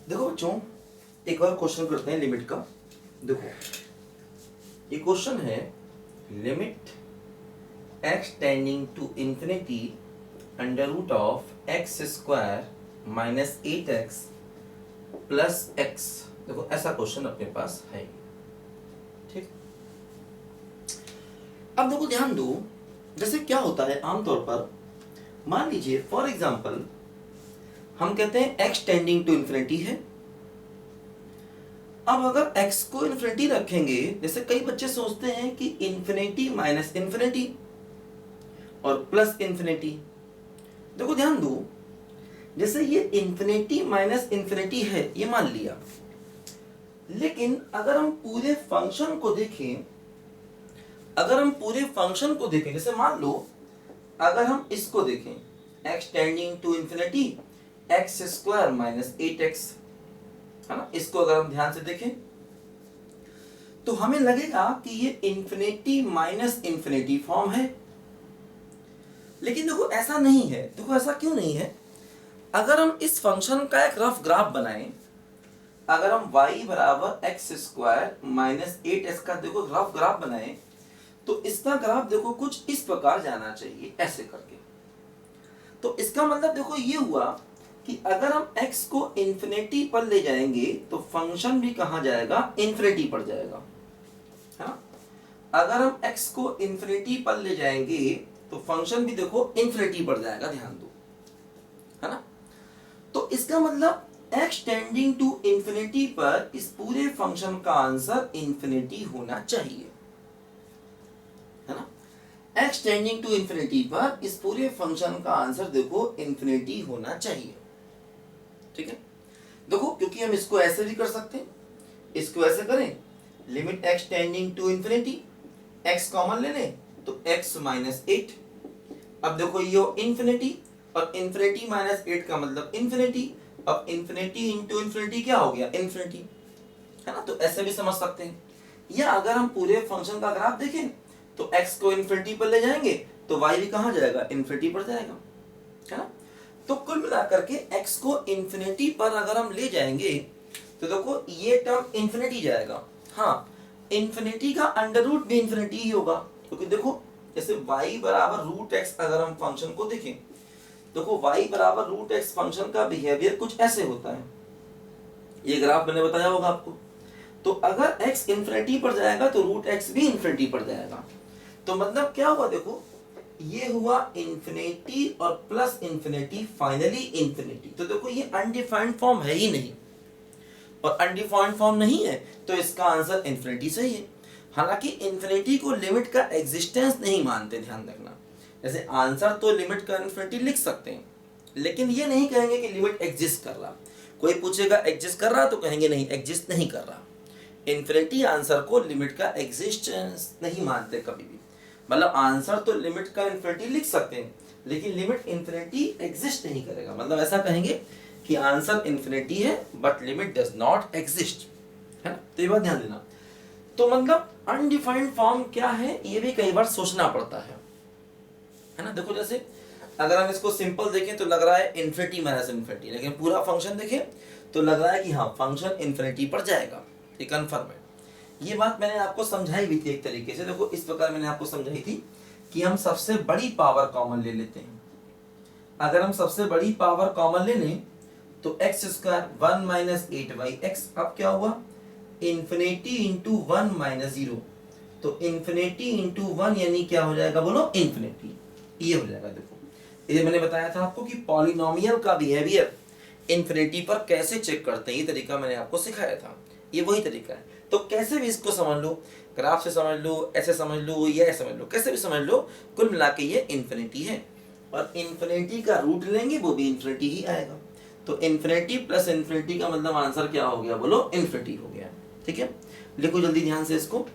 देखो बच्चों, एक और क्वेश्चन करते हैं लिमिट का। देखो ये क्वेश्चन है, limit x tending to infinity under root of x square minus 8x plus x। देखो ऐसा क्वेश्चन अपने पास है। ठीक, अब देखो ध्यान दो, जैसे क्या होता है आमतौर पर, मान लीजिए फॉर एग्जांपल हम कहते हैं x टेंडिंग टू इंफिनिटी है। अब अगर x को इंफिनिटी रखेंगे, जैसे कई बच्चे सोचते हैं कि इंफिनिटी माइनस इंफिनिटी और प्लस इंफिनिटी। देखो ध्यान दो, जैसे ये इंफिनिटी माइनस इंफिनिटी है ये मान लिया, लेकिन अगर हम पूरे फंक्शन को देखें, जैसे मान लो अगर हम इसको देखें, x tending to infinity x square minus 8x, है ना, इसको अगर हम ध्यान से देखें तो हमें लगेगा कि ये इंफिनिटी माइनस इंफिनिटी फॉर्म है। लेकिन देखो ऐसा नहीं है। देखो ऐसा क्यों नहीं है? अगर हम इस फंक्शन का एक रफ ग्राफ बनाएं, अगर हम y बराबर एक्स स्क्वायर माइनस 8x का देखो रफ ग्राफ बनाएं, तो इसका ग्राफ देखो कुछ इस प्रकार जाना चाहिए, ऐसे करके। तो इसका मतलब देखो ये हुआ कि अगर हम x को इंफिनिटी पर ले जाएंगे तो फंक्शन भी कहां जाएगा? इंफिनिटी पर जाएगा, है ना। अगर हम x को इंफिनिटी पर ले जाएंगे तो फंक्शन भी देखो इंफिनिटी पर जाएगा, ध्यान दो, है ना। तो इसका मतलब x टेंडिंग टू इंफिनिटी पर इस पूरे फंक्शन का आंसर इंफिनिटी होना चाहिए, है ना। x टेंडिंग टू इंफिनिटी पर इस पूरे फंक्शन का आंसर देखो इंफिनिटी होना चाहिए। ठीक है, देखो क्योंकि हम इसको ऐसे भी कर सकते हैं, इसको ऐसे करें, limit x tending to infinity, x common ले लें तो x माइनस 8। अब देखो ये इंफिनिटी और इंफिनिटी माइनस 8 का मतलब इंफिनिटी। अब इंफिनिटी इंटू इंफिनिटी क्या हो गया? इंफिनिटी, है ना। तो ऐसे भी समझ सकते हैं। या अगर हम पूरे फंक्शन का ग्राफ देखें तो x को इंफिनिटी पर ले जाएंगे तो y भी कहां जाएगा? इंफिनिटी पर जाएगा, है ना। तो कुल मिलाकर के x को इंफिनिटी पर अगर हम ले जाएंगे तो देखो ये टर्म इंफिनिटी जाएगा। हाँ, इंफिनिटी का अंडर रूट भी इंफिनिटी ही होगा, क्योंकि देखो जैसे y बराबर रूट एक्स अगर हम फंक्शन को देखें, देखो y बराबर रूट एक्स फंक्शन का बिहेवियर कुछ ऐसे होता है। ये ग्राफ मैंने बताया होगा आपको। तो अगर x इंफिनिटी पर जाएगा तो रूट एक्स भी इंफिनिटी पर जाएगा। तो मतलब क्या हुआ? देखो ये हुआ इंफिनिटी और प्लस इंफिनिटी, फाइनली इंफिनिटी। तो देखो ये अनडिफाइंड फॉर्म है ही नहीं, और अनडिफाइंड फॉर्म नहीं है तो इसका आंसर इंफिनिटी सही है। हालांकि इंफिनिटी को लिमिट का एग्जिस्टेंस नहीं मानते, ध्यान रखना। जैसे आंसर तो लिमिट का इंफिनिटी लिख सकते हैं, लेकिन ये नहीं कहेंगे कि लिमिट एग्जिस्ट कर रहा। कोई पूछेगा एग्जिस्ट कर रहा तो कहेंगे नहीं, एग्जिस्ट नहीं कर रहा। इंफिनिटी आंसर को लिमिट का एग्जिस्टेंस नहीं मानते कभी भी। मतलब आंसर तो लिमिट का इंफिनिटी लिख सकते हैं, लेकिन लिमिट इंफिनिटी एग्जिस्ट नहीं करेगा। मतलब ऐसा कहेंगे कि आंसर इंफिनिटी है but limit does not exist, है ना। तो ये बात ध्यान देना। तो मतलब अनडिफाइंड फॉर्म क्या है ये भी कई बार सोचना पड़ता है ना। देखो जैसे अगर हम इसको सिंपल देखें तो लग रहा है इंफिनिटी माइनस इंफिनिटी, लेकिन पूरा फंक्शन देखें तो लग रहा है कि हाँ फंक्शन इंफिनिटी पर जाएगा, ये कंफर्म है। ये बात मैंने आपको समझाई भी थी एक तरीके से। देखो इस प्रकार मैंने आपको समझाई थी कि हम सबसे बड़ी पावर कॉमन ले लेते हैं। अगर हम सबसे बड़ी पावर कॉमन ले लें तो एक्स स्क्वायर 1 माइनस 8y(x), अब क्या हुआ? Infinity into 1 minus 0। तो इंफिनिटी इंटू 1 यानी क्या हो जाएगा? बोलो इंफिनिटी, ये हो जाएगा। देखो ये मैंने बताया था आपको कि पॉलिनोमियल का बिहेवियर इंफिनिटी पर कैसे चेक करते हैं, ये तरीका मैंने आपको सिखाया था। ये वही तरीका है। तो कैसे भी इसको समझ लो, ग्राफ से समझ लो, ऐसे समझ लो, या ऐसे समझ लो, कैसे भी समझ लो, कुल मिला के ये इंफिनिटी है। और इंफिनिटी का रूट लेंगे वो भी इंफिनिटी ही आएगा। तो इंफिनिटी प्लस इंफिनिटी का मतलब आंसर क्या हो गया? बोलो इंफिनिटी हो गया। ठीक है, लिखो जल्दी ध्यान से इसको।